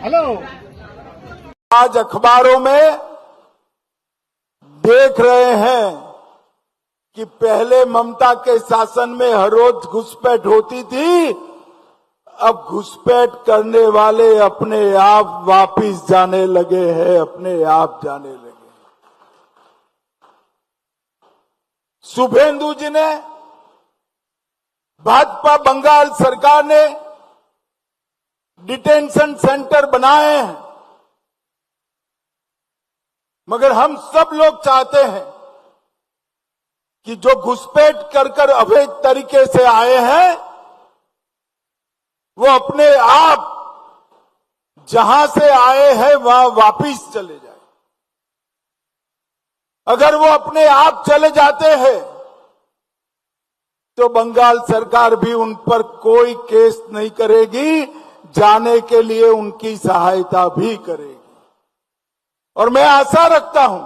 Hello, आज अखबारों में देख रहे हैं कि पहले ममता के शासन में हर रोज घुसपैठ होती थी, अब घुसपैठ करने वाले अपने आप वापिस जाने लगे हैं, अपने आप जाने लगे। शुभेंदु जी ने, भाजपा बंगाल सरकार ने डिटेंशन सेंटर बनाए हैं, मगर हम सब लोग चाहते हैं कि जो घुसपैठ कर अवैध तरीके से आए हैं वो अपने आप जहां से आए हैं वहां वापिस चले जाए। अगर वो अपने आप चले जाते हैं तो बंगाल सरकार भी उन पर कोई केस नहीं करेगी, जाने के लिए उनकी सहायता भी करेगी। और मैं आशा रखता हूं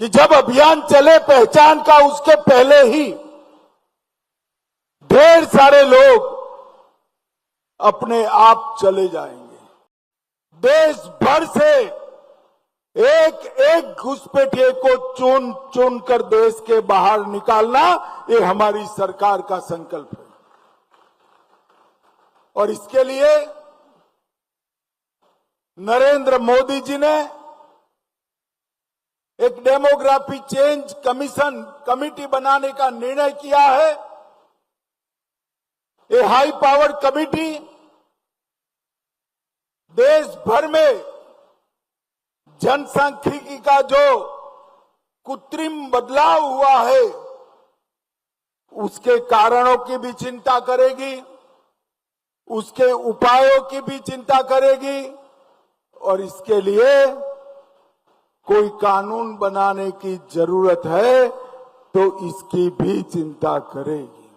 कि जब अभियान चले पहचान का, उसके पहले ही ढेर सारे लोग अपने आप चले जाएंगे। देश भर से एक एक घुसपैठिए को चुन चुन कर देश के बाहर निकालना, ये हमारी सरकार का संकल्प है। और इसके लिए नरेंद्र मोदी जी ने एक डेमोग्राफी चेंज कमिटी बनाने का निर्णय किया है। ये हाई पावर कमिटी देश भर में जनसांख्यिकी का जो कृत्रिम बदलाव हुआ है उसके कारणों की भी चिंता करेगी, उसके उपायों की भी चिंता करेगी, और इसके लिए कोई कानून बनाने की जरूरत है तो इसकी भी चिंता करेगी।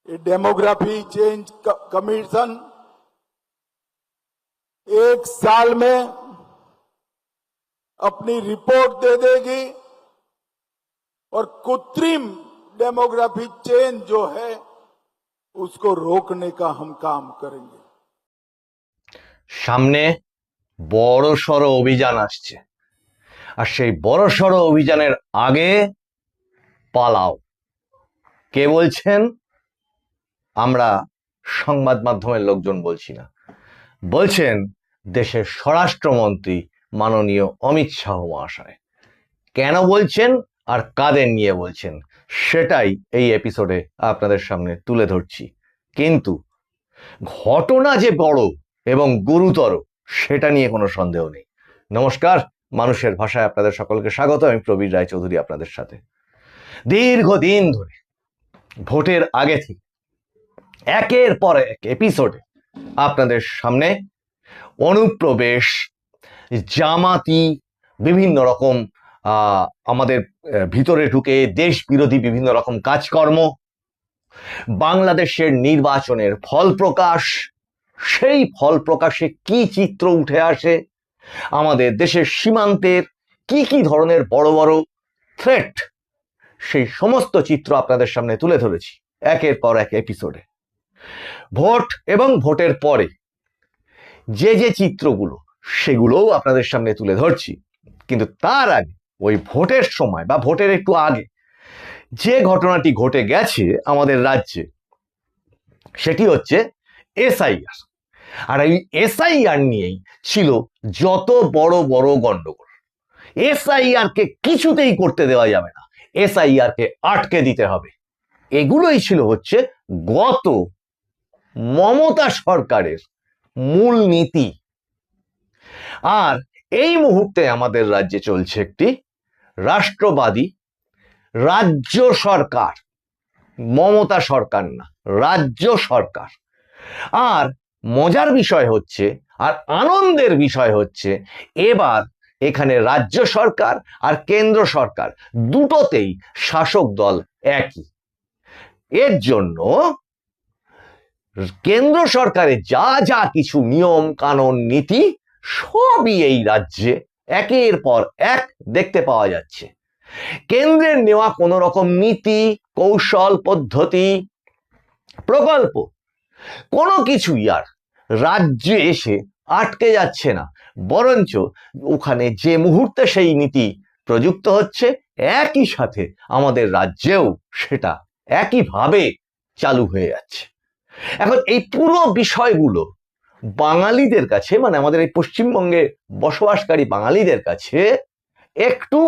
ये डेमोग्राफी चेंज कमीशन 1 साल में अपनी रिपोर्ट दे देगी और कृत्रिम डेमोग्राफी चेंज जो है उसको रोकने का हम काम करेंगे। সামনে বড়সড় অভিযান আসছে, আর সেই বড়সড় অভিযানের আগে পালাও। কে বলছেন? আমরা সংবাদ মাধ্যমের লোকজন বলছি না, বলছেন দেশের স্বরাষ্ট্রমন্ত্রী মাননীয় অমিত শাহ মহাশয়। কেন বলছেন আর কাদের নিয়ে বলছেন সেটাই এই এপিসোডে আপনাদের সামনে তুলে ধরছি। কিন্তু ঘটনা যে বড় এবং গুরুতর সেটা নিয়ে কোনো সন্দেহ নেই। নমস্কার, মানুষের ভাষায় আপনাদের সকলকে স্বাগত। আমি প্রবীর রায়চৌধুরী আপনাদের সাথে। দীর্ঘদিন ধরে ভোটের আগে থেকে একের পর এক এপিসোডে আপনাদের সামনে অনুপ্রবেশ, জামাতি, বিভিন্ন রকম আমাদের ভিতরে ঢুকে দেশ বিরোধী বিভিন্ন রকম কাজকর্ম, বাংলাদেশের নির্বাচনের ফল প্রকাশ, সেই ফল প্রকাশে কি চিত্র উঠে আসে, আমাদের দেশের সীমান্তের কি কি ধরনের বড় বড় থ্রেট, সেই সমস্ত চিত্র আপনাদের সামনে তুলে ধরেছি একের পর এক এপিসোডে। ভোট এবং ভোটের পরে যে যে চিত্রগুলো সেগুলোও আপনাদের সামনে তুলে ধরছি। কিন্তু তার আগে, ওই ভোটের সময় বা ভোটের একটু আগে যে ঘটনাটি ঘটে গেছে আমাদের রাজ্যে, সেটি হচ্ছে এসআইআর। আর এই এসআইআর নিয়েই ছিল যত বড় বড় গন্ডগোল। এসআইআর কে কিছুতেই করতে দেওয়া যাবে না, এসআইআর কে আটকে দিতে হবে। এগুলোই ছিল হচ্ছে গত মমতা সরকারের মূল নীতি। আর এই মুহূর্তে আমাদের রাজ্যে চলছে একটি রাষ্ট্রবাদী রাজ্য সরকার, মমতা সরকার না, রাজ্য সরকার। আর মজার বিষয় হচ্ছে, আর আনন্দের বিষয় হচ্ছে, এবার এখানে রাজ্য সরকার আর কেন্দ্র সরকার দুটোতেই শাসক দল একই। এর জন্য কেন্দ্র সরকারের যা যা কিছু নিয়ম কানুন নীতি সবই এই রাজ্যে একের পর এক দেখতে পাওয়া যাচ্ছে। কেন্দ্রের নেওয়া কোন রকম নীতি, কৌশল, পদ্ধতি, প্রকল্প কোনো কিছুই আর রাজ্যে এসে আটকে যাচ্ছে না, বরঞ্চ ওখানে যে মুহূর্তে সেই নীতি প্রযুক্ত হচ্ছে, একই সাথে আমাদের রাজ্যেও সেটা একইভাবে চালু হয়ে যাচ্ছে। এখন এই পুরো বিষয়গুলো বাঙালিদের কাছে, মানে আমাদের এই পশ্চিমবঙ্গে বসবাসকারী বাঙালিদের কাছে একটু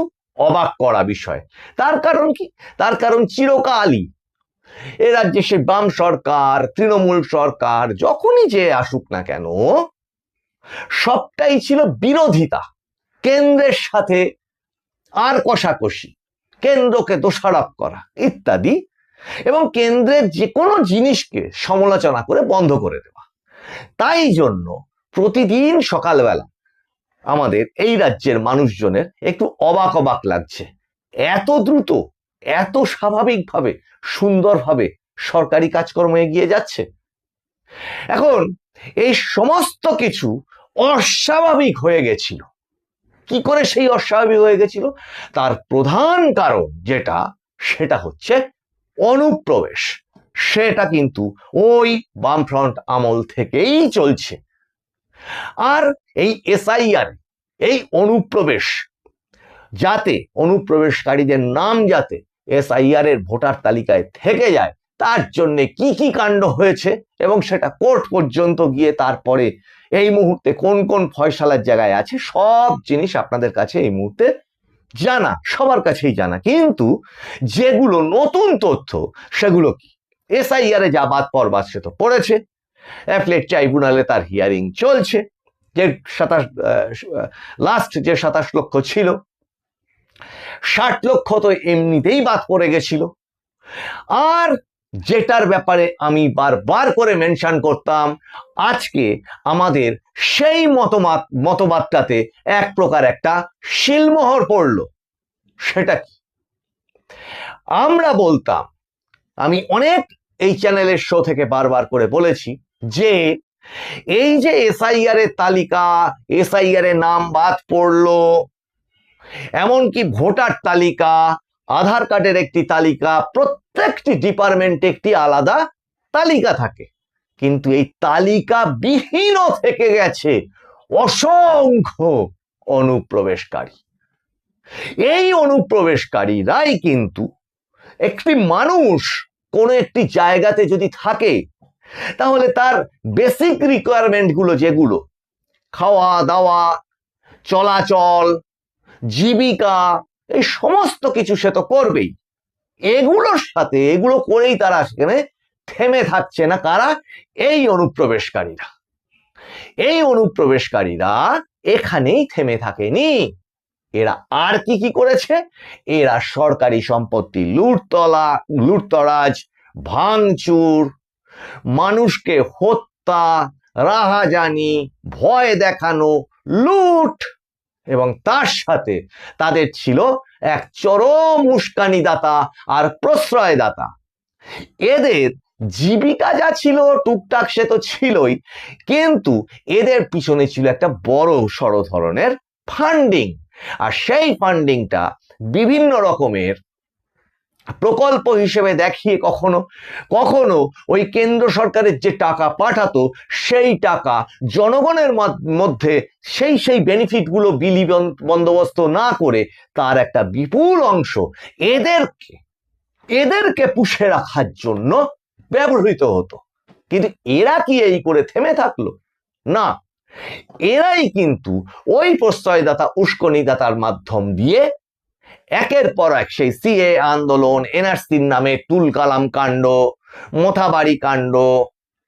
অবাক করা বিষয়। তার কারণ কি? তার কারণ চিরকালই এ রাজ্যে সে বাম সরকার, তৃণমূল সরকার যখনই যে আসুক না কেন, সবটাই ছিল বিরোধিতা, কেন্দ্রের সাথে আর কষাকষি, কেন্দ্রকে দোষারোপ করা ইত্যাদি, এবং কেন্দ্রের যে কোনো জিনিসকে সমালোচনা করে বন্ধ করে দেওয়া। তাই জন্য প্রতিদিন সকালবেলা আমাদের এই রাজ্যের মানুষজনের একটু অবাক অবাক লাগছে, এত দ্রুত, এত স্বাভাবিকভাবে, সুন্দরভাবে সরকারি কাজকর্ম এগিয়ে যাচ্ছে। এখন এই সমস্ত কিছু অস্বাভাবিক হয়ে গেছিল। কি করে সেই অস্বাভাবিক হয়ে গেছিল? তার প্রধান কারণ যেটা, সেটা হচ্ছে অনুপ্রবেশ। সেটা কিন্তু ওই বামফ্রন্ট আমল থেকেই চলছে। আর এই এসআইআর, এই অনুপ্রবেশ, যাতে অনুপ্রবেশকারীদের নাম যাতে এসআইআর এর ভোটার তালিকায় থেকে যায়, তার জন্য কি কি কাণ্ড হয়েছে, এবং সেটা কোর্ট পর্যন্ত গিয়ে তারপরে এই মুহূর্তে কোন কোন ফয়সালার জায়গায় আছে, সব জিনিস আপনাদের কাছে এই মুহূর্তে জানা, সবার কাছেই জানা। কিন্তু যেগুলো নতুন তথ্য, সেগুলো কি? এসআইআর এ যা বাদ পড়বার সে তো পড়েছে, অ্যাপেলেট ট্রাইব্যুনালে তার হিয়ারিং চলছে, যে 27 লক্ষ ছিল, 60 লক্ষ তো এমনিতেই বাদ পড়ে গেছিল। আর যেটার ব্যাপারে আমি বারবার করে মেনশন করতাম, আজকে আমাদের সেই মতবাদটাতে এক প্রকার একটা শিলমোহর পড়ল। সেটা কি? আমরা বলতাম, আমি অনেক এই চ্যানেলের শো থেকে বারবার করে বলেছি যে এই যে এসআইআর এর তালিকা, এসআইআর এর নাম বাদ পড়লো, এমনকি ভোটার তালিকা, আধার কার্ডের একটি তালিকা, প্রত্যেকটি ডিপার্টমেন্টে একটি আলাদা তালিকা থাকে, কিন্তু এই তালিকা বিহীন থেকে গেছে অসংখ্য অনুপ্রবেশকারী। এই অনুপ্রবেশকারীরাই কিন্তু, একটি মানুষ কোনো একটি জায়গাতে যদি থাকে, তাহলে তার বেসিক রিকোয়ারমেন্ট গুলো, যেগুলো খাওয়া দাওয়া, চলাচল, জীবিকা, এই সমস্ত কিছু সে তো করবেই। এগুলোর সাথে, এগুলো করেই তারা সেখানে থেমে থাকছে না। কারা? এই অনুপ্রবেশকারীরা। এই অনুপ্রবেশকারীরা এখানেই থেমে থাকেনি। এরা আর কি কি করেছে? এরা সরকারি সম্পত্তি লুটতরাজ, ভাঙচুর, মানুষকে হত্যা, রাহাজানি, ভয় দেখানো, লুট, এবং তার সাথে তাদের ছিল এক চরম উস্কানিদাতা আর প্রশ্রয়দাতা। এদের জীবিকা যা ছিল টুকটাক সে তো ছিলই, কিন্তু এদের পিছনে ছিল একটা বড় সড় ধরনের ফান্ডিং। আর সেই ফান্ডিংটা বিভিন্ন রকমের প্রকল্প হিসেবে দেখিয়ে কখনো কখনো ওই কেন্দ্র সরকারের যে টাকা পাঠাতো, সেই টাকা জনগণের মধ্যে সেই বেনিফিটগুলো বিলি বন্দোবস্ত না করে তার একটা বিপুল অংশ এদেরকে পুষে রাখার জন্য ব্যবহৃত হতো। কিন্তু এরা কি এই করে থেমে থাকলো? না, এরাই কিন্তু ওই প্রশ্রয়দাতা, উস্কানিদাতার মাধ্যম দিয়ে একের পর এক সেই সিএ আন্দোলন, এনআরসির নামে তুলকালাম কাণ্ড, মোথাবাড়ি কাণ্ড,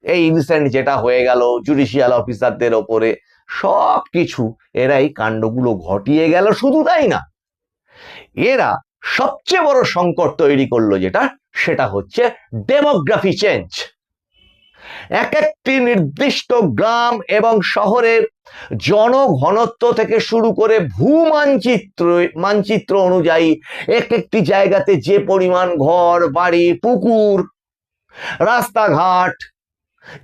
এই রিসেন্ট যেটা হয়ে গেল জুডিশিয়াল অফিসারদের ওপরে, সব কিছু এরাই কাণ্ডগুলো ঘটিয়ে গেল। শুধু তাই না, এরা সবচেয়ে বড় সংকট তৈরি করলো যেটা, সেটা হচ্ছে ডেমোগ্রাফি চেঞ্জ। এক একটি নির্দিষ্ট গ্রাম এবং শহরের জনঘনত্ব থেকে শুরু করে মানচিত্র অনুযায়ী এক একটি জায়গাতে যে পরিমাণ ঘর বাড়ি পুকুর রাস্তাঘাট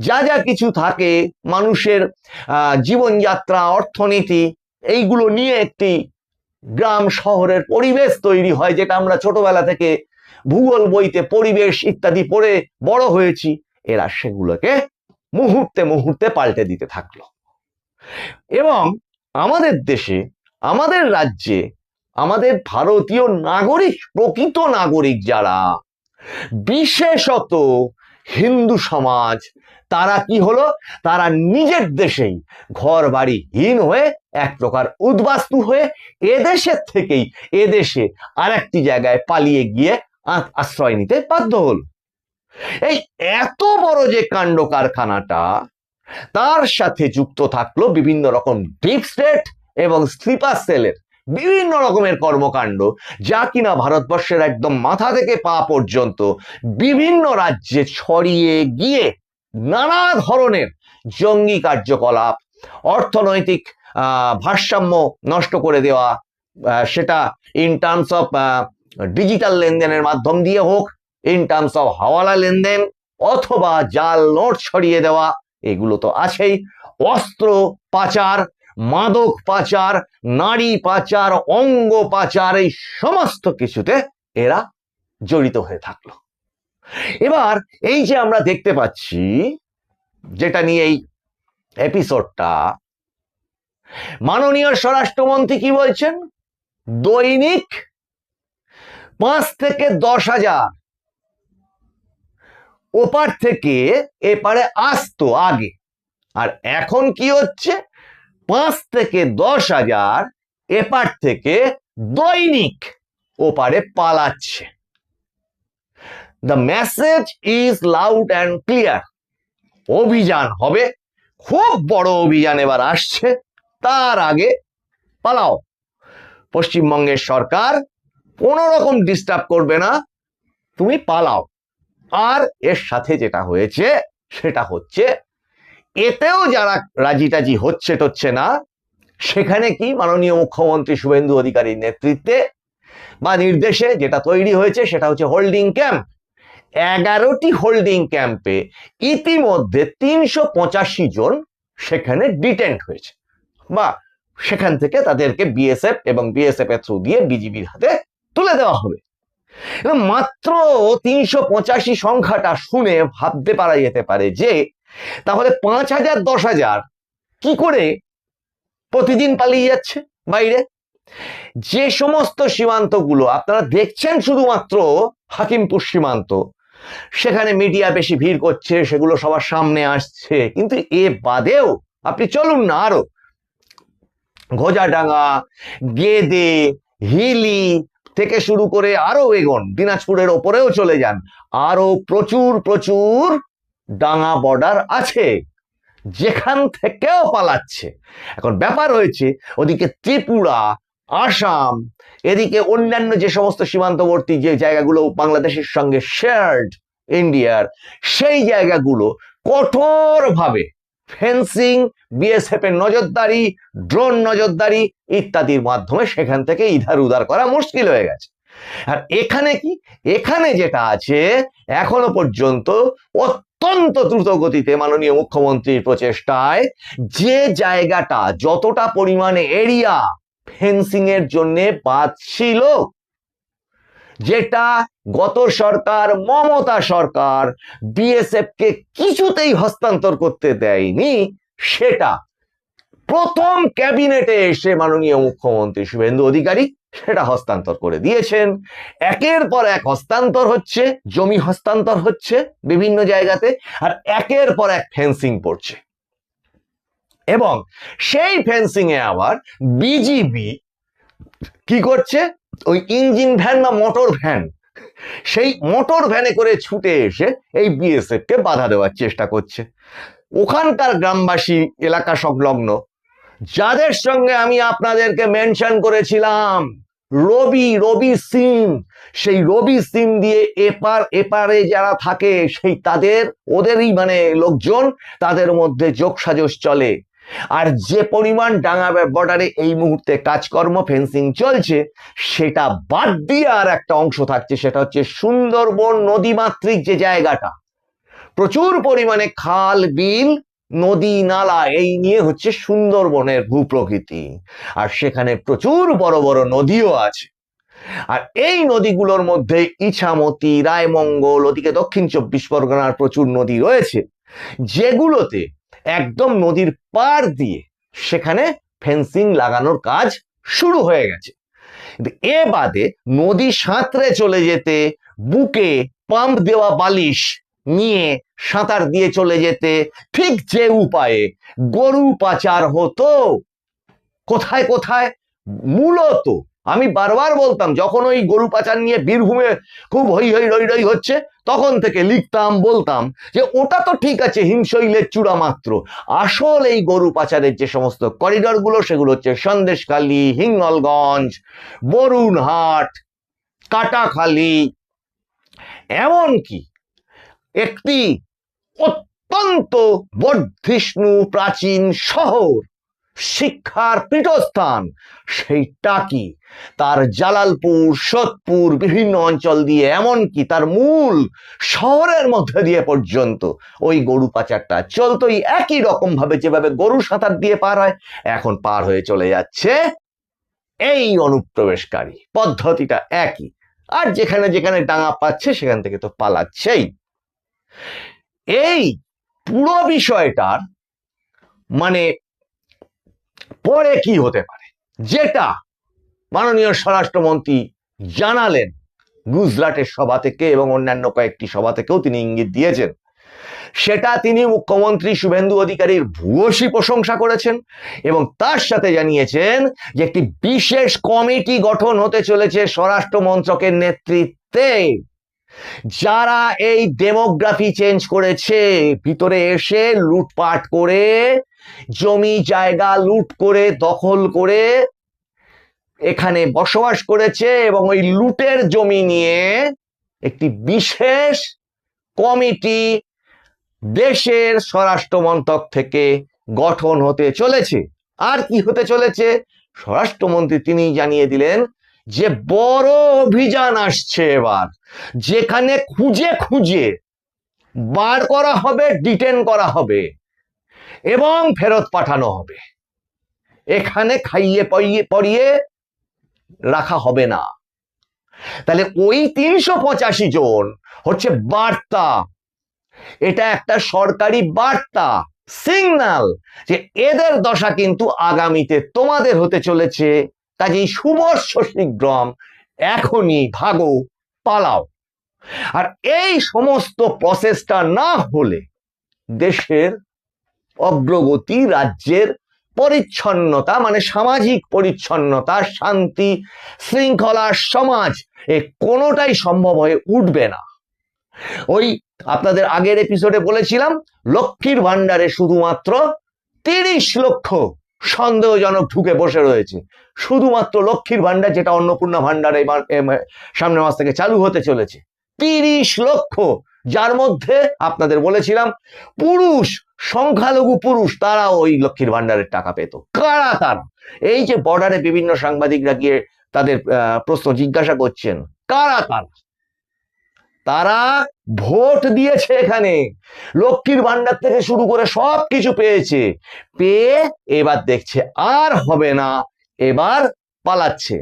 যা যা কিছু থাকে মানুষের জীবনযাত্রা অর্থনীতি এইগুলো নিয়ে একটি গ্রাম শহরের পরিবেশ তৈরি হয়, যেটা আমরা ছোটবেলা থেকে ভূগোল বইতে পরিবেশ ইত্যাদি পড়ে বড় হয়েছি। এরা সেগুলোকে মুহূর্তে মুহূর্তে পাল্টে দিতে থাকলো এবং আমাদের দেশে আমাদের রাজ্যে আমাদের ভারতীয় নাগরিক প্রকৃত নাগরিক যারা বিশেষত হিন্দু সমাজ তারা কি হলো, তারা নিজের দেশেই ঘর বাড়িহীন হয়ে এক প্রকার উদ্বাস্তু হয়ে এদেশের থেকেই এদেশে আর একটি জায়গায় পালিয়ে গিয়ে আশ্রয় নিতে বাধ্য হল। এই এত বড় যে কাণ্ড কারখানাটা, তার সাথে যুক্ত থাকলো বিভিন্ন রকম ডিপ স্টেট এবং স্লিপার সেলের বিভিন্ন রকমের কর্মকাণ্ড, যা কিনা ভারতবর্ষের একদম মাথা থেকে পা পর্যন্ত বিভিন্ন রাজ্যে ছড়িয়ে গিয়ে নানা ধরনের জঙ্গি কার্যকলাপ, অর্থনৈতিক ভারসাম্য নষ্ট করে দেওয়া, সেটা ইন টার্মস অফ ডিজিটাল লেনদেনের মাধ্যম দিয়ে হোক, ইন টার্মস অফ হাওয়ালা লেনদেন অথবা জাল নোট ছড়িয়ে দেওয়া, এগুলো তো আছেই। অস্ত্র পাচার, মাদক পাচার, নারী পাচার, অঙ্গ পাচার, এই সমস্ত কিছুতে এরা জড়িত হয়ে থাকলো। এবার এই যে আমরা দেখতে পাচ্ছি, যেটা নিয়ে এই এপিসোডটা, মাননীয় স্বরাষ্ট্রমন্ত্রী কি বলছেন, দৈনিক 5 থেকে 10,000 ওপার থেকে এপারে আসতো আগে, আর এখন কি হচ্ছে, 5 থেকে 10,000 এপার থেকে দৈনিক ওপারে পালাচ্ছে। The message is loud and clear. অভিযান হবে, খুব বড় অভিযান এবার আসছে, তার আগে পালাও। পশ্চিমবঙ্গের সরকার কোনো রকম ডিস্টার্ব করবে না, তুমি পালাও। আর এর সাথে যেটা হয়েছে সেটা হচ্ছে, এতেও যারা রাজি হচ্ছে না, সেখানে কি মাননীয় মুখ্যমন্ত্রী শুভেন্দু অধিকারীর নেতৃত্বে বা নির্দেশে যেটা তৈরি হয়েছে সেটা হচ্ছে হোল্ডিং ক্যাম্প। 11টি হোল্ডিং ক্যাম্পে ইতিমধ্যে 385 জন সেখানে ডিটেন্ট হয়েছে, বা সেখান থেকে তাদেরকে বিএসএফ এবং বিএসএফ এর থ্রু দিয়ে বিজিবির হাতে তুলে দেওয়া হবে। এবং মাত্র 385 সংখ্যাটা শুনে ভাবতে পারা যেতে পারে যে তাহলে 5,000 10,000 কি করে প্রতিদিন পালিয়ে যাচ্ছে বাইরে। যে সমস্ত সীমান্তগুলো আপনারা দেখছেন শুধুমাত্র হাকিমপুর সীমান্ত, সেখানে মিডিয়া বেশি ভিড় করছে, সেগুলো সবার সামনে আসছে, কিন্তু এ বাদেও আপনি চলুন না, আরো ঘোজাডাঙ্গা, গেদে, হিলি থেকে শুরু করে আরো এগোন, দিনাজপুরের ওপরেও চলে যান, আরো প্রচুর প্রচুর ডাঙ্গা বর্ডার আছে যেখান থেকেও পালাচ্ছে। এখন ব্যাপার হয়েছে, ওদিকে ত্রিপুরা, আসাম, এদিকে অন্যান্য যে সমস্ত সীমান্তবর্তী যে জায়গাগুলো বাংলাদেশের সঙ্গে শেয়ার্ড ইন্ডিয়ার, সেই জায়গাগুলো কঠোরভাবে ফেন্সিং, বিএসএফ এর নজরদারি, ড্রোন নজরদারি ইত্যাদির মাধ্যমে সেখান থেকে ইধার উধার করা মুশকিল হয়ে গেছে। আর এখানে কি, এখানে যেটা আছে এখনো পর্যন্ত অত্যন্ত দ্রুত গতিতে মাননীয় মুখ্যমন্ত্রীর প্রচেষ্টায় যে জায়গাটা যতটা পরিমাণে এরিয়া ফেন্সিং এর জন্য বাদ ছিল, যেটা গত সরকার মমতা সরকার বিএসএফ কে কিছুতেই হস্তান্তর করতে দেয়নি, সেটা প্রথম ক্যাবিনেটে এসে মাননীয় মুখ্যমন্ত্রী শুভেন্দু অধিকারী সেটা হস্তান্তর করে দিয়েছেন। একের পর এক হস্তান্তর হচ্ছে, জমি হস্তান্তর হচ্ছে বিভিন্ন জায়গাতে, আর একের পর এক ফেন্সিং পড়ছে। এবং সেই ফেন্সিং এ আবার বিজিবি কি করছে, ওই ইঞ্জিন ভ্যান বা মোটর ভ্যান, সেই মোটর ভ্যানে করে ছুটে এসে এই বিএসএফ কে বাধা দেওয়ার চেষ্টা করছে। ওখানকার গ্রামবাসী, এলাকা সংলগ্ন, যাদের সঙ্গে আমি আপনাদেরকে মেনশন করেছিলাম রবি রবি সিম, সেই রবি সিম দিয়ে এপারে যারা থাকে সেই ওদেরই মানে লোকজন, তাদের মধ্যে যোগসাজশ চলে। আর যে পরিমাণ ডাঙ্গা বর্ডারে এই মুহূর্তে কাজকর্ম ফেন্সিং চলছে, সেটা বাদ দিয়ে আর একটা অংশ থাকছে, সেটা হচ্ছে সুন্দরবন নদীমাতৃক যে জায়গাটা, প্রচুর পরিমাণে খাল বিল নদী নালা, এই নিয়ে হচ্ছে সুন্দরবনের ভূপ্রকৃতি। আর সেখানে প্রচুর বড় বড় নদীও আছে। আর এই নদীগুলোর মধ্যে ইছামতি, রায়মঙ্গল, ওদিকে দক্ষিণ 24 পরগনার প্রচুর নদী রয়েছে, যেগুলোতে একদম নদীর পার দিয়ে সেখানে ফেন্সিং লাগানোর কাজ শুরু হয়ে গেছে। এ বাদে নদী সাঁতরে চলে যেতে, বুকে পাম্প দেওয়া বালিশ নিয়ে সাঁতার দিয়ে চলে যেতে, ঠিক যে উপায়ে গরু পাচার হতো কোথায় কোথায়, মূলত আমি বারবার বলতাম, যখন ওই গরু পাচার নিয়ে বীরভূমে খুব হই হই রই রই হচ্ছে, তখন থেকে লিখতাম, বলতাম যে ওটা তো ঠিক আছে, হিমশৈলের চূড়া মাত্র। আসল এই গরু পাচারের যে সমস্ত করিডর গুলো, সেগুলো হচ্ছে সন্দেশখালী, হিঙ্গলগঞ্জ, বরুণহাট, কাটাখালী, এমনকি একটি অত্যন্ত বর্ধিষ্ণু প্রাচীন শহর, শিক্ষার পীঠস্থান, সেই টাকি, তার জালালপুর, সোদপুর, বিভিন্ন অঞ্চল দিয়ে, এমনকি তার মূল শহরের মধ্যে দিয়ে পর্যন্ত ওই গরু পাচারটা চলতোই। একই রকম ভাবে যেভাবে গরু সাঁতার দিয়ে পার হয়, এখন পার হয়ে চলে যাচ্ছে এই অনুপ্রবেশকারী, পদ্ধতিটা একই। আর যেখানে যেখানে ডাঙা পাচ্ছে সেখান থেকে তো পালাচ্ছেই। এই পুরো বিষয়টার মানে পরে কি হতে পারে, যেটা মাননীয় স্বরাষ্ট্রমন্ত্রী জানালেন গুজরাটের সভা থেকে এবং অন্যান্য কয়েকটি সভা থেকেও তিনি ইঙ্গিত দিয়েছেন, সেটা তিনি মুখ্যমন্ত্রী শুভেন্দু অধিকারীর ভূয়সী প্রশংসা করেছেন এবং তার সাথে জানিয়েছেন যে একটি বিশেষ কমিটি গঠন হতে চলেছে স্বরাষ্ট্র মন্ত্রকের নেতৃত্বে, যারা এই ডেমোগ্রাফি চেঞ্জ করেছে, ভিতরে এসে লুটপাট করে, জমি জায়গা লুট করে, দখল করে এখানে বসবাস করেছে, এবং ওই লুটের জমি নিয়ে একটি বিশেষ কমিটি দেশের স্বরাষ্ট্র মন্ত্রক থেকে গঠন হতে চলেছে। আর কি হতে চলেছে, স্বরাষ্ট্রমন্ত্রী তিনি জানিয়ে দিলেন যে বড় অভিযান আসছে এবার, যেখানে খুঁজে খুঁজে বার করা হবে, ডিটেন করা হবে এবং ফেরত পাঠানো হবে। এখানে খাইয়ে পরিয়ে রাখা হবে না। তাহলে ওই 385 জন হচ্ছে বার্তা, এটা একটা সরকারি বার্তা, সিগন্যাল, যে এদের দশা কিন্তু আগামীতে তোমাদের হতে চলেছে, কাজেই শুভস্য শীঘ্রম, এখনই ভাগো, পালাও। আর এই সমস্ত প্রসেসটা না হলে দেশের অগ্রগতি, রাজ্যের পরিচ্ছন্নতা, মানে সামাজিক পরিচ্ছন্নতা, শান্তি শৃঙ্খলা, সমাজ, এ কোনোটাই সম্ভব হয়ে উঠবে না। ওই আপনাদের আগের এপিসোডে বলেছিলাম, লক্ষ্মীর ভান্ডারে শুধুমাত্র 30 লক্ষ সন্দেহজনক ঢুকে বসে রয়েছে, শুধুমাত্র লক্ষ্মীর ভান্ডার, যেটা অন্নপূর্ণা ভান্ডারে সামনের মাস থেকে চালু হতে চলেছে। 30 লক্ষ, যার মধ্যে আপনাদের বলেছিলাম পুরুষ, সংখ্যালঘু পুরুষ, তারা ওই লক্ষ্মীর ভান্ডারের টাকা পেত। কারা তারা? এই যে বর্ডারে বিভিন্ন সাংবাদিকরা গিয়ে তাদের প্রশ্ন জিজ্ঞাসা করছেন, কারা তারা? তারা ভোট দিয়েছে, এখানে লক্ষ্মীর ভান্ডার থেকে শুরু করে সবকিছু পেয়েছে, পেয়ে এবার দেখছে আর হবে না, এবার পালাচ্ছে।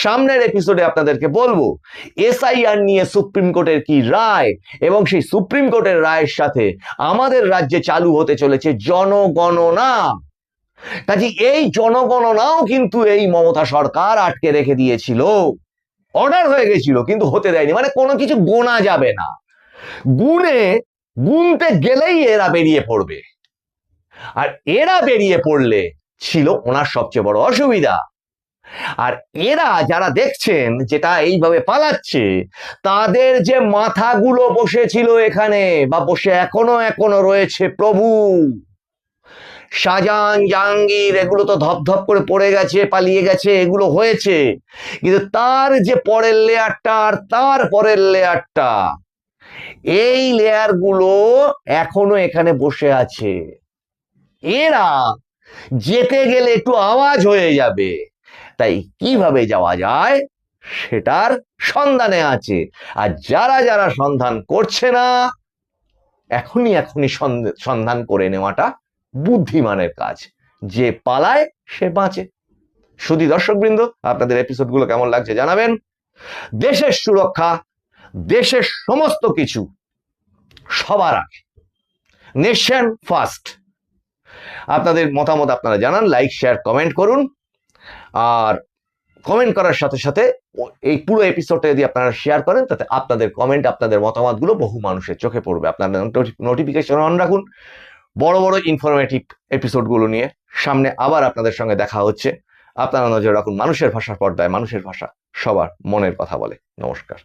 সামনের এপিসোডে আপনাদেরকে বলবো এসআইআর নিয়ে সুপ্রিম কোর্টের কি রায়, এবং সেই সুপ্রিম কোর্টের রায়ের সাথে আমাদের রাজ্যে চালু হতে চলেছে জনগণনা। কাজে এই জনগণনাও কিন্তু এই মমতা সরকার আটকে রেখে দিয়েছিল, অর্ডার হয়ে গেছিল কিন্তু হতে দেয়নি, মানে কোনো কিছু গোনা যাবে না, গুনতে গেলেই এরা বেরিয়ে পড়বে। আর এরা বেরিয়ে পড়লে ছিল ওনার সবচেয়ে বড় অসুবিধা। আর এরা যারা দেখছেন যেটা এইভাবে পালাচ্ছে, তাদের যে মাথাগুলো বসেছিল এখানে, বা বসে এখনো রয়েছে, প্রভু শাহজাহান, জাহাঙ্গীর এগুলো তো ধপধপ করে পড়ে গেছে, পালিয়ে গেছে, এগুলো হয়েছে, কিন্তু তার যে পরের লেয়ারটা আর তার পরের লেয়ারটা, এই লেয়ারগুলো এখনো এখানে বসে আছে। এরা যেতে গেলে একটু আওয়াজ হয়ে যাবে, তাই কিভাবে যাওয়া যায় সেটার সন্ধানে আছে। আর যারা যারা সন্ধান করছে না, এখনই সন্ধান করে নেওয়াটা বুদ্ধিমানের কাজ। যে পালায় সে বাঁচে। শুধু দর্শকবৃন্দ, আপনাদের এপিসোডগুলো কেমন লাগছে জানাবেন। দেশের সুরক্ষা, দেশের সমস্ত কিছু সবার আগে, নেশন ফার্স্ট। আপনাদের মতামত আপনারা জানান, লাইক, শেয়ার, কমেন্ট করুন। আর কমেন্ট করার সাথে সাথে এই পুরো এপিসোডটা যদি আপনারা শেয়ার করেন, তাতে আপনাদের কমেন্ট, আপনাদের মতামতগুলো বহু মানুষের চোখে পড়বে। আপনারা নোটিফিকেশন অন রাখুন বড় বড় ইনফরমেটিভ এপিসোডগুলো নিয়ে। সামনে আবার আপনাদের সঙ্গে দেখা হচ্ছে। আপনারা নজর রাখুন মানুষের ভাষার পর্দায়। মানুষের ভাষা সবার মনের কথা বলে। নমস্কার।